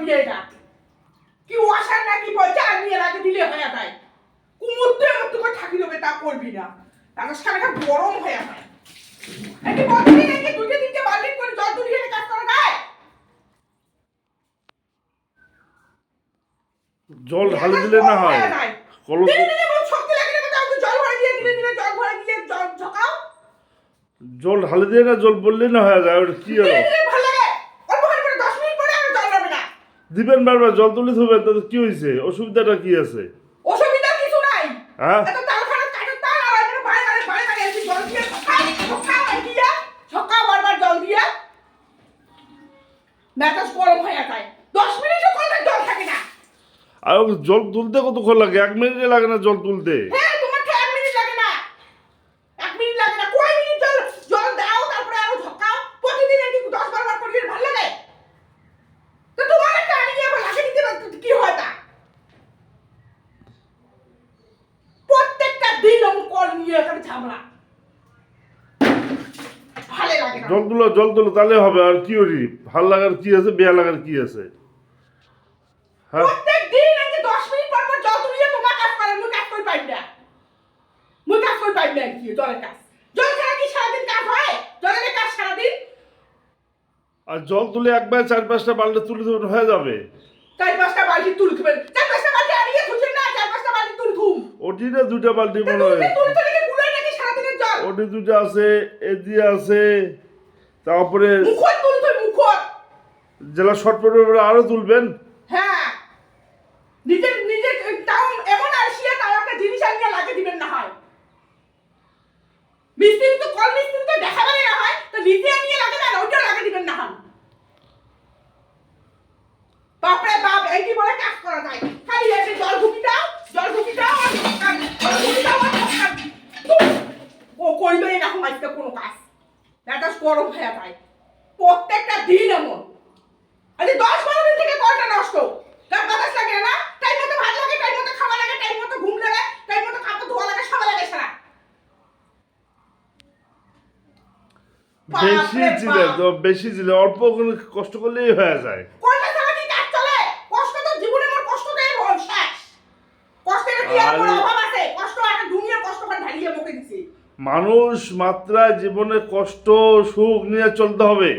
দিয়ে এটা কি ওয়াশার নাকি পয়সা নিয়ে লাগে দিলে হয়ে যায় কুমুরতে মতো করে থাকি দেবে তা করবি না তার সারাটা গরম হয়ে যায় এটি বলবি নাকি দুটো তিনটে বালতি করে জল তুলিয়ে কাজ করা যায় জল ঢালে দিলে না হয় কলস শক্তি লাগে না তাও জল ভরে দিয়ে দিলে জল ভরে দিয়ে জল ঝকাও জল ঢালে দিয়ে না জল বললে না হয়ে যায় ওটা কি হলো ভালো লাগে অল্প করে 10 মিনিট পরে আর জল হবে না দিবেন বারবার জল তুলে থবেন তাতে কি হয়েছে অসুবিধাটা কি আছে অসুবিধা কিছু নাই হ্যাঁ এত তাল খারাপ কাটে তাল আর আমি বাইরে এসে জল দিয়ে ঝকাও বারবার জল দিয়ে মেজাজ গরম হয়ে যায় 10 মিনিটও কলটা জল থাকে না আর জল তুলতে কতক্ষণ লাগে 1 মিনিট লাগে না জল তুলতে হ্যাঁ তোমার 1 মিনিট লাগে না 1 মিনিট লাগে না কয় মিনিট জল দাও তারপরে আরো ঝকাও প্রতিদিন এটি 10 বার করে ভালো লাগে তো তোমার একটা আনিয়ে আবার লাগে দিতে কি হয় তা প্রত্যেকটা দিন আমি কল নিয়ে এখানে ঝামেলা ভালো লাগে না জল তুলো তাহলে হবে আর কি করি ভাল লাগার কি আছে বেয়া লাগার কি আছে হ্যাঁ প্রত্যেক দিন আজকে 10 মিনিট পর পর জল তুলিয়ে তোমার কাজ করে মুই কাজ কই পাই না মুই কাজ কই পাই না কি জলের কাজ জল ছাড়া কি সারাদিন কাজ হয় জলের কাজ সারাদিন আর জল তুলে একবার 4-5টা বালতি তুলে দেবেন হয়ে যাবে 4-5টা বালতি তুলে দিবেন 4-5টা বালতি আনিয়ে খুঁজেন না 4-5টা বালতি তুলে ধুম ওটি না 2টা বালতি মনে হয় তুলে তুলে কি গুলাই নাকি সারাদিনের জল ওটি 2টা আছে এদি আছে তারপরে মুখত তুলে তুই মুখত জেলা শর্ট পড়বে আরো তুলবেন হ্যাঁ নিজে তাও এমন আসিয়া তাও একটা জিনিস আনিয়ে লাগে দিবেন না হয় মিস্ত্রি তো কল মিস্ত্রি তো দেখাবে না হয় তো নিজে আনিয়ে লাগে না ওইটা লাগে দিবেন না হয় বাপরে বাপ এই কি বলে কাজ করা যায় খালি এসে জল ঢুকি দাও আর ও করবে না এখন আজকে কোনো কাজ এটা গরম হয়ে যায় প্রত্যেকটা দিন এমন আজ 10-12 দিন থেকে কলটা নষ্ট তার বাতাস লাগে না টাইম মতো ভাত লাগে টাইম মতো খাওয়া লাগে টাইম মতো ঘুম লাগে টাইম মতো কাপড় ধোয়া লাগে সব লাগে সারা বেশি ছিল অল্প করে কষ্ট করলেই হয়ে যায় কলটা ছাড়া কি কাজ চলে কষ্ট তো জীবনে মোর কষ্ট দেই ভল শেষ কষ্টের কি আর কোনো অভাব আছে কষ্ট একটা দুনিয়ার কষ্ট করে ঢালিয়ে মুখে দিছি মানুষ মাত্রায় জীবনে কষ্ট সুখ নিয়ে চলতে হবে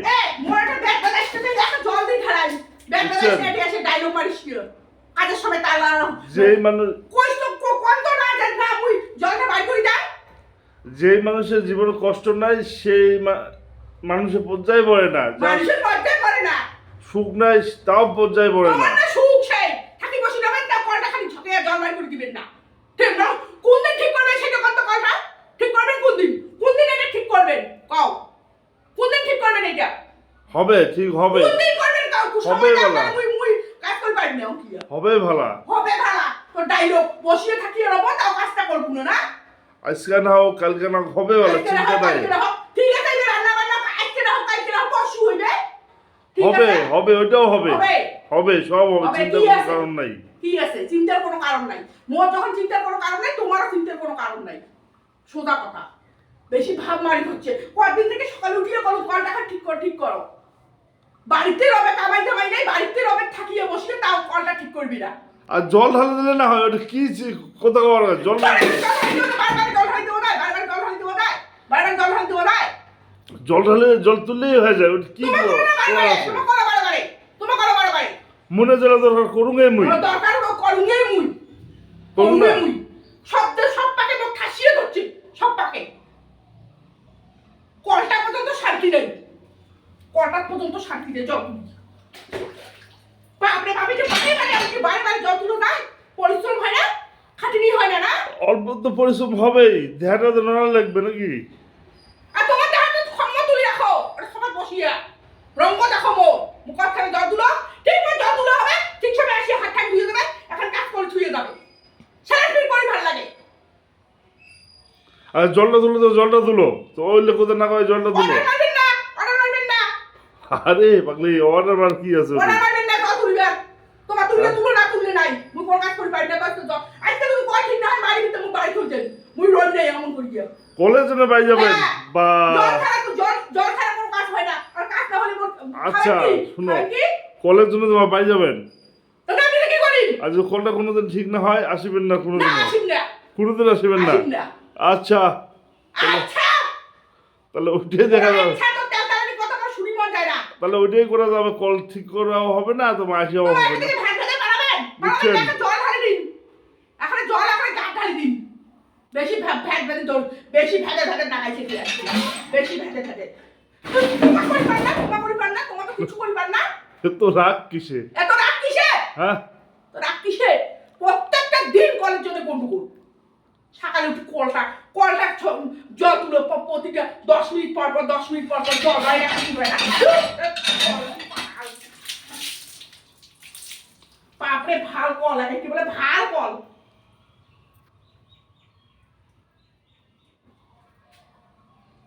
মোর একটা ব্যাগ বানাইতে একটা জল দিয়ে ঢালাই ব্যাগ বানাইতে এসে ডায়লগ মারিস কি কাজের সময় তালা যেই মানুষ কষ্ট কোন তো না জানি না মুই জলটা বাইর করি দাও যেই মানুষের জীবনে কষ্ট নাই সেই মানুষের পর্যায়ে পড়ে না মানুষের পর্যায়ে পড়ে না সুখ নাই তাও পর্যায়ে পড়ে না তোমার না সুখ সেই থাকি বসে যাবেন তা কলটা খালি ঝকে জল বাইর করে দিবেন না ঠিক না কোন দিন ঠিক করবেন সেটা কত কলটা ঠিক করবেন কোন দিন এটা ঠিক করবেন কও কোন দিন ঠিক করবেন এটা হবে ঠিক হবে কোন দিন করবেন কও হবে ভালা মুই কাজ কই পারি না কি হবে ভালা তো ডায়লগ বসিয়ে থাকি রব তাও কাজটা করব না আজকে না হোক কালকে না হোক, হবে ভালা চিন্তা নাই ঠিক আছে যে রান্না বান্না আজকে না হোক কালকে না হোক পরশু হইবে হবে ওইটাও হবে সব হবে চিন্তার কোনো কারণ নাই ঠিক আছে চিন্তার কোনো কারণ নাই মোর যখন চিন্তার কোনো কারণ নাই তোমারও চিন্তার কোনো কারণ নাই সোজা কথা বেশি ভাব মারি হচ্ছে কয়েকদিন থেকে সকালে উঠিয়ে বলো কলটা ঠিক করো বাড়িতে রবে কামাই জামাই নাই বাড়িতে রবে থাকিয়ে বসলে তাও কলটা ঠিক করবি না আর জল ঢালে দিলে না হয় ওটা কি কথা বলা জল জল ঢালে জল তুললেই হয়ে যায় ওটা কি মনে জেলা দরকার করুঙ্গে মুই সব পাকে মুখ ঠাসিয়ে ধরছি সব পাকে কলটা পর্যন্ত শান্তি নেই কলটা পর্যন্ত শান্তি নেই জল বাপরে বাপে যে বারে জল তুলো না পরিশ্রম হয় না খাটনি হয় না অল্প তো পরিশ্রম হবেই দেহটা তো নড়া লাগবে নাকি আর তোমার দেহটা ক্ষমা তুলে রাখো ওটা সবাই বসিয়া রঙ্গ দেখো মুখ থেকে জল তুলো ঠিক মতো জল তুলো হবে ঠিক সময় আসি হাত ঠাক ধুয়ে দেবে এখন কাজ করে ধুয়ে যাবে সারাদিন করে ভালো লাগে আর জলটা তুলো তো ওইলে কোথায় না কয় জলটা তুলো অর্ডার মারবেন না আরে পাগলি অর্ডার মার কি আছে অর্ডার মারবেন না জল তুলবে তোমার তুলো না তুললে নাই মুই কোন কাজ করি পারি না কষ্ট জল আজকে তুমি কয় ঠিক না হয় বাড়ি ভিতরে মুই বাড়ি খুলছেন মুই রোজ নেই এমন করি কলেজে না বাই যাবেন বা জল ছাড়া কোনো কাজ হয় না আর কাজ না হলে আচ্ছা খারাপ কি? শুনো খারাপ কি? কলের জন্য তোমার বাই যাবেন তাহলে আপনি কি করেন? আর যদি কলটা কোনোদিন ঠিক না হয় আসিবেন না না কোনোদিন আসিম না কোনোদিন আসিবেন না আসিম না আচ্ছা আচ্ছা তাহলে ওইটাই দেখা যাবে আচ্ছা তো তেলতালানি কথাটা শুনি মন যায় না তাহলে ওইটাই করা যাবে কল ঠিক করাও হবে না তোমার আসিও তো হবে এখান না থেকে ভ্যান ভ্যানে বাড়াবেন বুঝছেন? বাড়াবেন জল ঢালি দিন এখন জল এখন গা ঢালি দিন বেশি ভ্যান ভ্যানে জল বেশি ভ্যানে ভ্যানে নাগাইছে কি আছে বেশি ভ্যানে ভ্যানে তোমার করিবার না তোমার তো কিছু করিবার না তো রাগ কিসে এত রাগ কিসে হ্যাঁ তো রাগ কিসে প্রত্যেকটা দিন কলের জন্য গন্ডগোল সকালে উঠে কলটা জল তুলো প্রতিটা 10 মিনিট পর পর 10 মিনিট পর পর জল হয় না কি হয় না বাপরে ভাল কল লাগে কি বলে